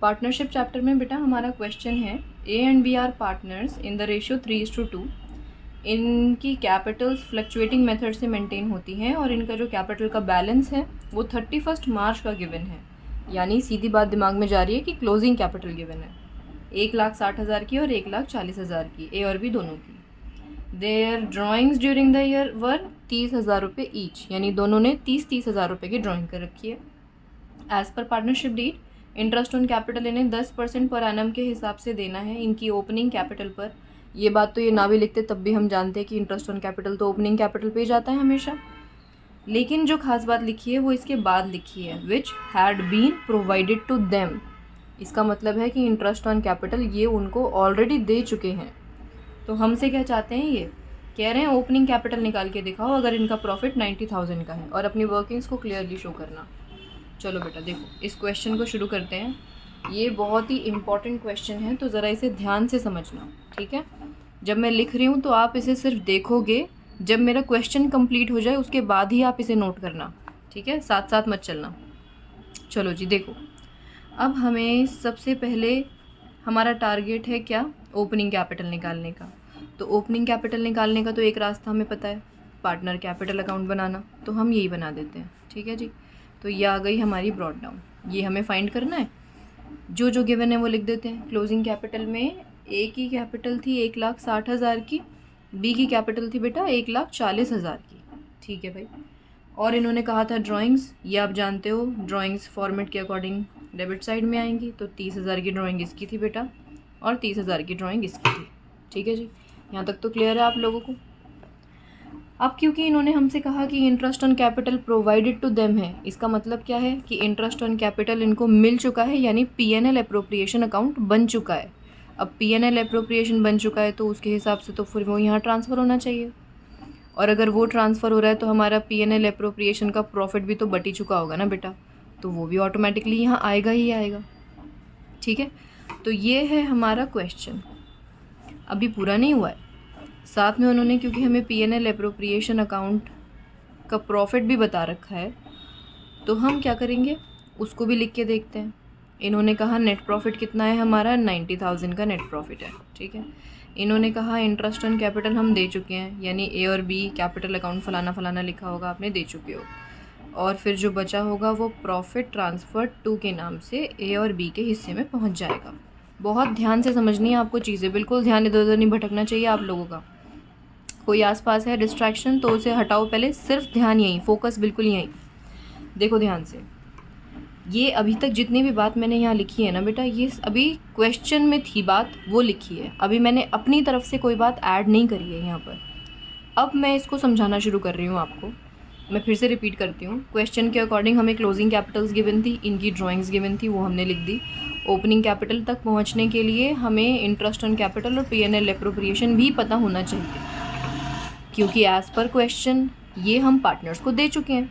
Partnership chapter में बेटा हमारा क्वेश्चन है A and B are partners in the ratio 3:2। इनकी कैपिटल्स फ्लक्चुएटिंग मेथड से मेंटेन होती हैं और इनका जो कैपिटल का बैलेंस है वो 31 मार्च का गिवन है। यानी सीधी बात दिमाग में जा रही है कि क्लोजिंग कैपिटल गिवन है 1,60,000 की और 1,40,000 की, ए और बी दोनों की। Their drawings during the year were 30,000 रुपये ईच, यानी दोनों ने 30,000 रुपये की ड्राइंग कर रखी है। एज पर partnership deed interest on capital इन्हें 10% पर एनम के हिसाब से देना है इनकी ओपनिंग कैपिटल पर। ये बात तो ये ना भी लिखते तब भी हम जानते हैं कि इंटरेस्ट ऑन कैपिटल तो ओपनिंग कैपिटल पे जाता है हमेशा। लेकिन जो खास बात लिखी है वो इसके बाद लिखी है, which had been provided to them. इसका मतलब है कि इंटरेस्ट ऑन कैपिटल ये उनको ऑलरेडी दे चुके हैं। तो हमसे क्या चाहते हैं, ये कह रहे हैं ओपनिंग कैपिटल निकाल के दिखाओ अगर इनका प्रॉफिट 90,000 का है और अपनी वर्किंग्स को क्लियरली शो करना। चलो बेटा देखो इस क्वेश्चन को शुरू करते हैं। ये बहुत ही इम्पॉर्टेंट क्वेश्चन है तो ज़रा इसे ध्यान से समझना, ठीक है। जब मैं लिख रही हूँ तो आप इसे सिर्फ देखोगे, जब मेरा क्वेश्चन कंप्लीट हो जाए उसके बाद ही आप इसे नोट करना, ठीक है, साथ साथ मत चलना। चलो जी देखो, अब हमें सबसे पहले हमारा टारगेट है क्या, ओपनिंग कैपिटल निकालने का। तो ओपनिंग कैपिटल निकालने का तो एक रास्ता हमें पता है, पार्टनर कैपिटल अकाउंट बनाना, तो हम यही बना देते हैं, ठीक है जी। तो ये आ गई हमारी ब्रॉड डाउन, ये हमें फाइंड करना है। जो जो गिवन है वो लिख देते हैं। क्लोजिंग कैपिटल में ए की कैपिटल थी 1,60,000 की, बी की कैपिटल थी बेटा 1,40,000 की, ठीक है भाई। और इन्होंने कहा था ड्राइंग्स, ये आप जानते हो ड्राइंग्स फॉर्मेट के अकॉर्डिंग डेबिट साइड में आएंगी। तो 30,000 की ड्राइंग इसकी थी बेटा और 30,000 की ड्राइंग इसकी थी, ठीक है जी। यहाँ तक तो क्लियर है आप लोगों को। अब क्योंकि इन्होंने हमसे कहा कि interest on capital provided to them है, इसका मतलब क्या है कि इंटरेस्ट ऑन कैपिटल इनको मिल चुका है, यानी पीएनएल एप्रोप्रिएशन अकाउंट बन चुका है। अब पीएनएल एप्रोप्रिएशन बन चुका है तो उसके हिसाब से तो फिर वो यहाँ ट्रांसफ़र होना चाहिए, और अगर वो ट्रांसफ़र हो रहा है तो हमारा पीएनएल एप्रोप्रिएशन का प्रॉफिट भी तो बट ही चुका होगा ना बेटा, तो वो भी ऑटोमेटिकली यहाँ आएगा ही आएगा, ठीक है। तो ये है हमारा क्वेश्चन, अभी पूरा नहीं हुआ है। साथ में उन्होंने क्योंकि हमें पीएनएल एप्रोप्रिएशन अकाउंट का प्रॉफिट भी बता रखा है, तो हम क्या करेंगे उसको भी लिख के देखते हैं। इन्होंने कहा नेट प्रॉफिट कितना है हमारा, 90,000 का नेट प्रॉफिट है, ठीक है। इन्होंने कहा इंटरेस्ट ऑन कैपिटल हम दे चुके हैं, यानी ए और बी कैपिटल अकाउंट फलाना फलाना लिखा होगा, आपने दे चुके हो। और फिर जो बचा होगा वो प्रॉफिट ट्रांसफ़र टू के नाम से ए और बी के हिस्से में पहुंच जाएगा। बहुत ध्यान से समझनी है आपको चीज़ें, बिल्कुल ध्यान इधर उधर नहीं भटकना चाहिए आप लोगों का। कोई आसपास है डिस्ट्रैक्शन तो उसे हटाओ पहले, सिर्फ ध्यान यहीं, फोकस बिल्कुल यहीं। देखो ध्यान से, ये अभी तक जितनी भी बात मैंने यहाँ लिखी है ना बेटा, ये अभी क्वेश्चन में थी बात वो लिखी है, अभी मैंने अपनी तरफ से कोई बात ऐड नहीं करी है यहाँ पर। अब मैं इसको समझाना शुरू कर रही हूँ आपको। मैं फिर से रिपीट करती हूँ, क्वेश्चन के अकॉर्डिंग हमें क्लोजिंग कैपिटल्स गिवन थी, इनकी ड्राइंग्स गिवन थी, वो हमने लिख दी। ओपनिंग कैपिटल तक पहुँचने के लिए हमें इंटरेस्ट ऑन कैपिटल और पीएनएल एप्रोप्रिएशन भी पता होना चाहिए, क्योंकि एज़ पर क्वेश्चन ये हम पार्टनर्स को दे चुके हैं।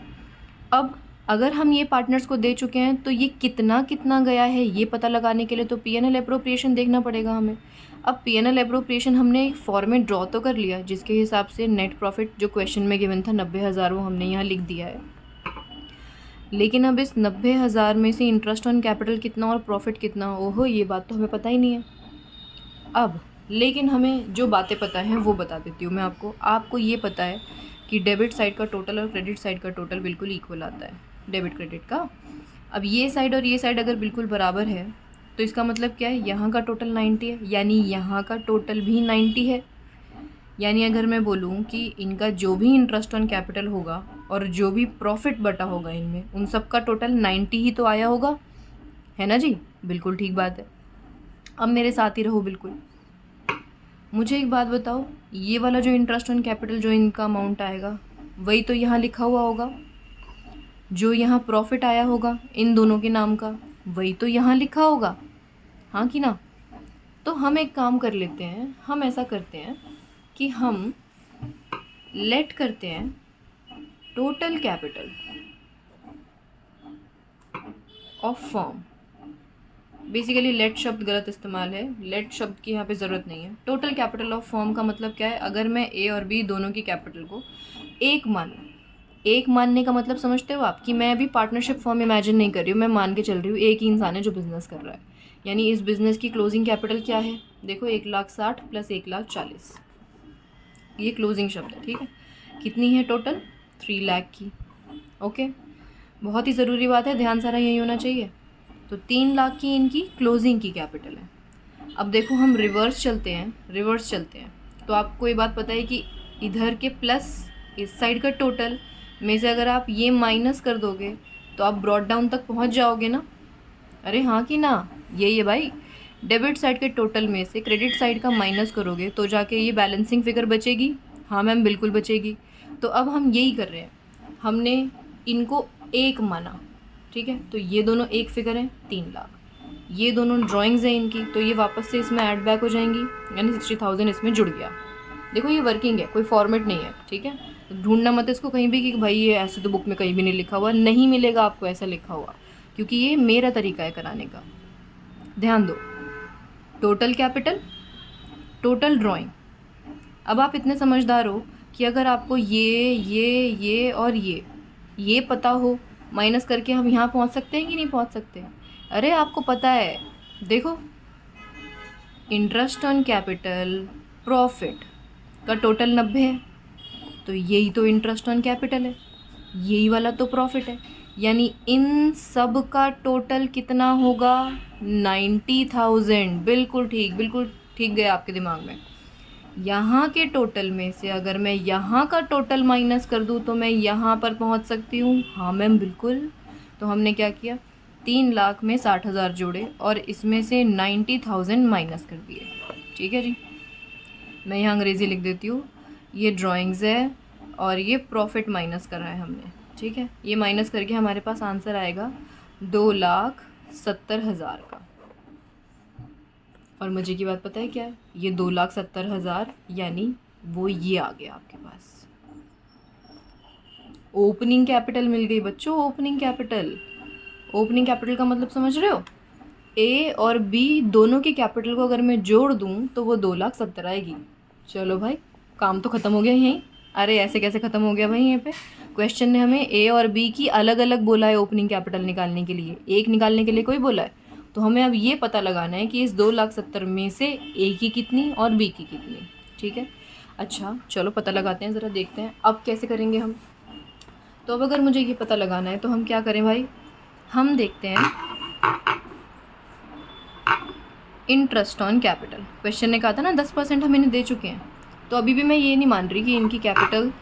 अब अगर हम ये पार्टनर्स को दे चुके हैं तो ये कितना कितना गया है ये पता लगाने के लिए तो पीएनएल एप्रोप्रिएशन देखना पड़ेगा हमें। अब पीएनएल एप्रोप्रिएशन हमने एक फॉर्मेट ड्रॉ तो कर लिया जिसके हिसाब से नेट प्रॉफिट जो क्वेश्चन में गिवन था 90,000, वो हमने यहाँ लिख दिया है। लेकिन अब इस 90,000 में से इंटरेस्ट ऑन कैपिटल कितना और प्रॉफिट कितना, ओहो ये बात तो हमें पता ही नहीं है। अब लेकिन हमें जो बातें पता हैं वो बता देती हूँ मैं आपको। आपको ये पता है कि डेबिट साइड का टोटल और क्रेडिट साइड का टोटल बिल्कुल इक्वल आता है, डेबिट क्रेडिट का। अब ये साइड और ये साइड अगर बिल्कुल बराबर है तो इसका मतलब क्या है, यहाँ का टोटल 90 है, यानी यहाँ का टोटल भी 90 है। यानी अगर मैं बोलूँ कि इनका जो भी इंटरेस्ट ऑन कैपिटल होगा और जो भी प्रॉफिट बटा होगा इनमें, उन सब का टोटल 90 ही तो आया होगा, है ना जी, बिल्कुल ठीक बात है। अब मेरे साथ ही रहो बिल्कुल। मुझे एक बात बताओ, ये वाला जो इंटरेस्ट ऑन कैपिटल जो इनका अमाउंट आएगा वही तो यहाँ लिखा हुआ होगा, जो यहाँ प्रॉफिट आया होगा इन दोनों के नाम का वही तो यहाँ लिखा होगा, हाँ कि ना। तो हम एक काम कर लेते हैं, हम ऐसा करते हैं कि हम लेट करते हैं total capital of firm. Basically let शब्द गलत इस्तेमाल है, लेट शब्द की यहाँ पे ज़रूरत नहीं है। टोटल कैपिटल ऑफ फर्म का मतलब क्या है, अगर मैं ए और बी दोनों की कैपिटल को एक मानूँ, एक मानने का मतलब समझते हो आप कि मैं अभी पार्टनरशिप फर्म इमेजिन नहीं कर रही हूँ, मैं मान के चल रही हूँ एक ही इंसान है जो बिज़नेस कर रहा है। यानी इस बिज़नेस की क्लोजिंग कैपिटल क्या है, देखो 1,60,000 प्लस 1,40,000, ये क्लोजिंग शब्द है, ठीक है। कितनी है टोटल, 3 लाख की। ओके, बहुत ही ज़रूरी बात है, ध्यान सारा यही होना चाहिए। तो 3 लाख की इनकी क्लोजिंग की कैपिटल है। अब देखो हम रिवर्स चलते हैं, तो आपको ये बात पता है कि इधर के प्लस इस साइड का टोटल में से अगर आप ये माइनस कर दोगे तो आप ब्रॉड डाउन तक पहुंच जाओगे ना। अरे हाँ कि ना, यही है भाई। डेबिट साइड के टोटल में से क्रेडिट साइड का माइनस करोगे तो जाके ये बैलेंसिंग फिगर बचेगी। हाँ मैम बिल्कुल बचेगी। तो अब हम यही कर रहे हैं, हमने इनको एक माना, ठीक है। तो ये दोनों एक फिगर हैं, 3 लाख। ये दोनों ड्राइंग्स हैं इनकी, तो ये वापस से इसमें ऐड बैक हो जाएंगी, यानी 60,000 इसमें जुड़ गया। देखो ये वर्किंग है, कोई फॉर्मेट नहीं है, ठीक है। तो ढूंढना मत इसको कहीं भी कि भाई ये ऐसे तो बुक में कहीं भी नहीं लिखा हुआ, नहीं मिलेगा आपको ऐसा लिखा हुआ, क्योंकि ये मेरा तरीका है कराने का। ध्यान दो, टोटल कैपिटल, टोटल ड्राइंग। अब आप इतने समझदार हो कि अगर आपको ये और ये पता हो, माइनस करके हम यहाँ पहुँच सकते हैं कि नहीं पहुँच सकते। अरे आपको पता है, देखो इंटरेस्ट ऑन कैपिटल प्रॉफिट का टोटल 90 है, तो यही तो इंटरेस्ट ऑन कैपिटल है, यही वाला तो प्रॉफिट है, यानी इन सब का टोटल कितना होगा, 90,000। बिल्कुल ठीक गया आपके दिमाग में। यहाँ के टोटल में से अगर मैं यहाँ का टोटल माइनस कर दूँ तो मैं यहाँ पर पहुँच सकती हूँ। हाँ मैम बिल्कुल। तो हमने क्या किया, 3 लाख में 60,000 जोड़े और इसमें से 90,000 माइनस कर दिए, ठीक है जी। मैं यहाँ अंग्रेज़ी लिख देती हूँ, ये ड्राइंग्स है और ये प्रॉफिट माइनस कर रहा है हमने, ठीक है। ये माइनस करके हमारे पास आंसर आएगा 2,70,000 का। और मज़े की बात पता है क्या है, ये 2,70,000 यानी वो ये आ गया आपके पास, ओपनिंग कैपिटल मिल गई बच्चों। ओपनिंग कैपिटल का मतलब समझ रहे हो, ए और बी दोनों के कैपिटल को अगर मैं जोड़ दूं तो वो 2,70,000 आएगी। चलो भाई काम तो ख़त्म हो गया यहीं। अरे ऐसे कैसे ख़त्म हो गया भाई, यहाँ पे क्वेश्चन ने हमें ए और बी की अलग अलग बोला है ओपनिंग कैपिटल निकालने के लिए, एक निकालने के लिए कोई बोला है। तो हमें अब ये पता लगाना है कि इस 2,70,000 में से ए की कितनी और बी की कितनी, ठीक है। अच्छा चलो पता लगाते हैं, ज़रा देखते हैं अब कैसे करेंगे हम। तो अब अगर मुझे ये पता लगाना है तो हम क्या करें भाई, हम देखते हैं इंटरेस्ट ऑन कैपिटल। क्वेश्चन ने कहा था ना 10% हम इन्हें दे चुके हैं, तो अभी भी मैं ये नहीं मान रही कि इनकी कैपिटल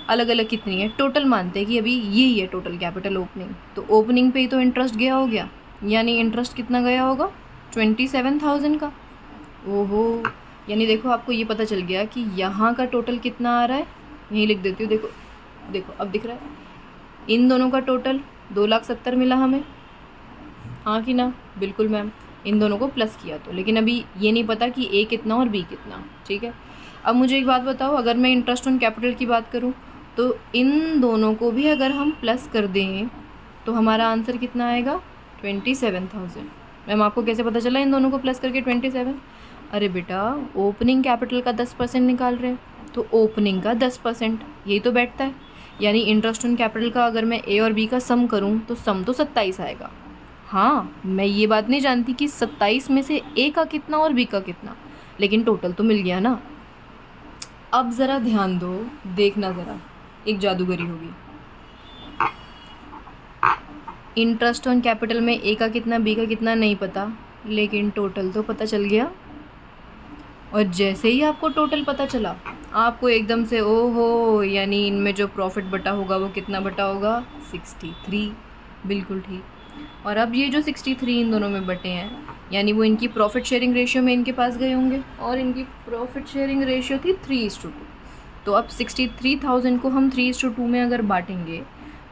अलग अलग कितनी है, टोटल मानते हैं कि अभी यही है टोटल कैपिटल ओपनिंग। तो ओपनिंग पे ही तो इंटरेस्ट गया हो गया, यानी इंटरेस्ट कितना गया होगा, 27,000 का। ओहो, यानी देखो आपको ये पता चल गया कि यहाँ का टोटल कितना आ रहा है, यहीं लिख देती हूँ। देखो अब दिख रहा है, इन दोनों का टोटल 2,70,000 मिला हमें, हाँ कि ना, बिल्कुल मैम। इन दोनों को प्लस किया तो, लेकिन अभी ये नहीं पता कि ए कितना और बी कितना, ठीक है। अब मुझे एक बात बताओ, अगर मैं इंटरेस्ट ऑन कैपिटल की बात करूँ तो इन दोनों को भी अगर हम प्लस कर दें तो हमारा आंसर कितना आएगा, 27,000। मैम आपको कैसे पता चला इन दोनों को प्लस करके 27? अरे बेटा ओपनिंग कैपिटल का 10% निकाल रहे हैं, तो ओपनिंग का 10% यही तो बैठता है, यानी इंटरेस्ट ऑन कैपिटल का अगर मैं ए और बी का सम करूं तो सम तो 27 आएगा। हाँ मैं ये बात नहीं जानती कि 27 में से ए का कितना और बी का कितना, लेकिन टोटल तो मिल गया ना। अब ज़रा ध्यान दो, देखना ज़रा, एक जादूगरी होगी। इंटरेस्ट ऑन कैपिटल में ए का कितना बी का कितना नहीं पता, लेकिन टोटल तो पता चल गया। और जैसे ही आपको टोटल पता चला आपको एकदम से ओहो, यानी इनमें जो प्रॉफिट बटा होगा वो कितना बटा होगा, 63। बिल्कुल ठीक। और अब ये जो 63 इन दोनों में बटे हैं, यानी वो इनकी प्रॉफिट शेयरिंग रेशियो में इनके पास गए होंगे, और इनकी प्रॉफिट शेयरिंग रेशियो थी 3:2। तो अब 63,000 को हम 3:2 में अगर बांटेंगे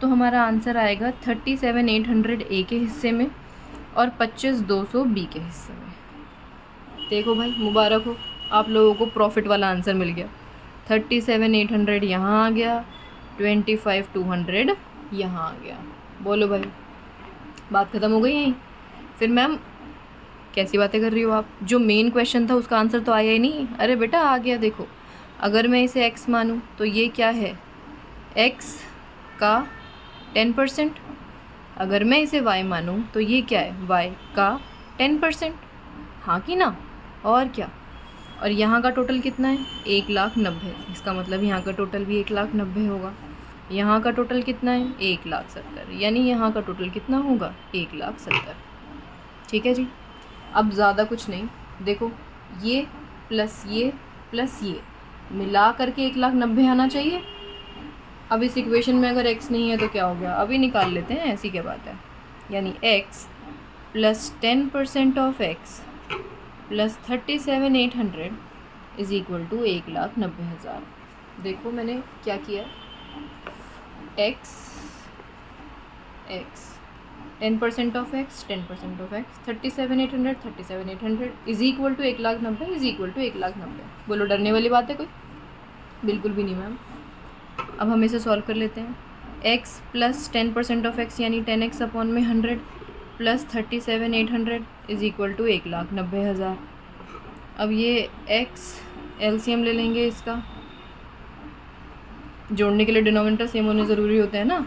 तो हमारा आंसर आएगा 37,800 ए के हिस्से में और 25,200 बी के हिस्से में। देखो भाई मुबारक हो, आप लोगों को प्रॉफिट वाला आंसर मिल गया। 37,800 यहाँ आ गया, 25,200 यहाँ आ गया। बोलो भाई बात ख़त्म हो गई यहीं। फिर मैम कैसी बातें कर रही हो आप, जो मेन क्वेश्चन था उसका आंसर तो आया ही नहीं। अरे बेटा आ गया, देखो अगर मैं इसे x मानूँ तो ये क्या है, x का 10%। अगर मैं इसे y मानूँ तो ये क्या है, y का 10%, हाँ कि ना, और क्या। और यहाँ का टोटल कितना है 1,90,000, इसका मतलब यहाँ का टोटल भी 1,90,000 होगा। यहाँ का टोटल कितना है 1,70,000, यानी यहाँ का टोटल कितना होगा 1,70,000। ठीक है जी। अब ज़्यादा कुछ नहीं, देखो ये प्लस ये मिला करके 1,90,000 आना चाहिए। अब इस इक्वेशन में अगर x नहीं है तो क्या हो गया, अभी निकाल लेते हैं, ऐसी क्या बात है। यानी x plus 10% of x plus 37,800 is equal to 1,90,000। देखो मैंने क्या किया, x 10% of x 10% of x 37,800 is equal to 1,90,000 is equal to 1,90,000। बोलो डरने वाली बात है कोई? बिल्कुल भी नहीं मैम। अब हम इसे सॉल्व कर लेते हैं। x प्लस 10% ऑफ x यानी 10x अपॉन में 100 प्लस 37,800 इज इक्वल टू 1,90,000। अब ये x एलसीएम ले लेंगे इसका, जोड़ने के लिए डिनोमिनेटर सेम होने ज़रूरी होते हैं ना,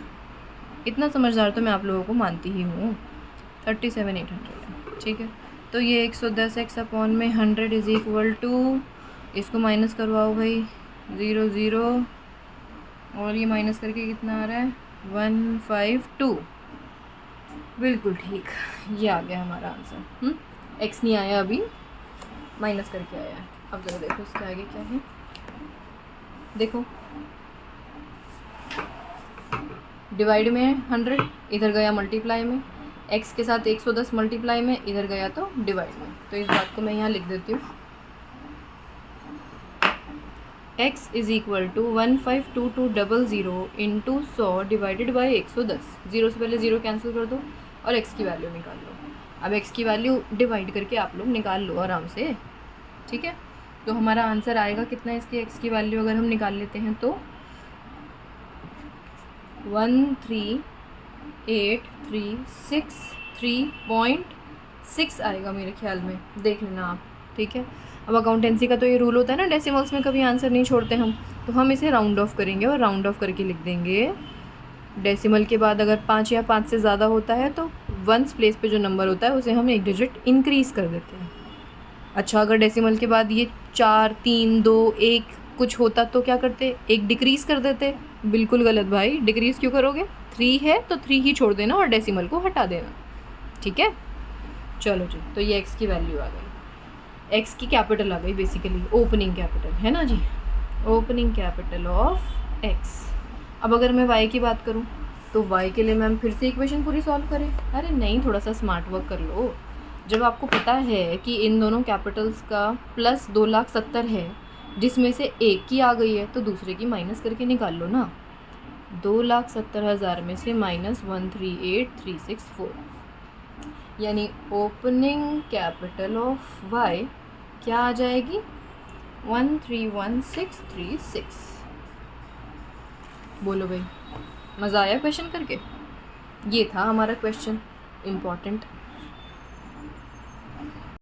इतना समझदार तो मैं आप लोगों को मानती ही हूँ। 37,800 ठीक है। तो ये 110x अपॉन में 100 इज इक्वल टू, इसको माइनस करवाओ भाई, 0 0 और ये माइनस करके कितना आ रहा है 152। बिल्कुल ठीक, ये आ गया हमारा आंसर। x नहीं आया अभी, माइनस करके आया है। अब जरा देखो इसके आगे क्या है, देखो डिवाइड में 100 इधर गया मल्टीप्लाई में, x के साथ 110 मल्टीप्लाई में इधर गया तो डिवाइड में। तो इस बात को मैं यहाँ लिख देती हूँ, x is equal to 152200 into 100 divided by 110। 0 से पहले 0 कैंसिल कर दो और x की वैल्यू निकाल लो। अब x की वैल्यू डिवाइड करके आप लोग निकाल लो आराम से, ठीक है। तो हमारा आंसर आएगा कितना, इसकी x की वैल्यू अगर हम निकाल लेते हैं तो 13,836.6 आएगा मेरे ख्याल में, देख लेना आप, ठीक है। अब अकाउंटेंसी का तो ये रूल होता है ना, डेसिमल्स में कभी आंसर नहीं छोड़ते हम, तो हम इसे राउंड ऑफ करेंगे और राउंड ऑफ करके लिख देंगे। डेसिमल के बाद अगर 5 या 5 से ज़्यादा होता है तो वंस प्लेस पे जो नंबर होता है उसे हम एक डिजिट इंक्रीज़ कर देते हैं। अच्छा, अगर डेसिमल के बाद ये 4 3 2 1 कुछ होता तो क्या करते, एक डिक्रीज़ कर देते। बिल्कुल गलत भाई, डिक्रीज़ क्यों करोगे, 3 है तो 3 ही छोड़ देना और डेसिमल को हटा देना, ठीक है। चलो जी, तो ये x की वैल्यू आ गई, x की कैपिटल आ गई बेसिकली, ओपनिंग कैपिटल है ना जी, ओपनिंग कैपिटल ऑफ x। अब अगर मैं y की बात करूँ तो y के लिए मैम फिर से इक्वेशन पूरी सॉल्व करें? अरे नहीं, थोड़ा सा स्मार्ट वर्क कर लो। जब आपको पता है कि इन दोनों कैपिटल्स का प्लस 2,70,000 है, जिसमें से एक की आ गई है तो दूसरे की माइनस करके निकाल लो ना। 2,70,000 में से माइनस 138,364, यानी ओपनिंग कैपिटल ऑफ y क्या आ जाएगी 131636। बोलो भाई, मज़ा आया क्वेश्चन करके? ये था हमारा क्वेश्चन, इम्पॉर्टेंट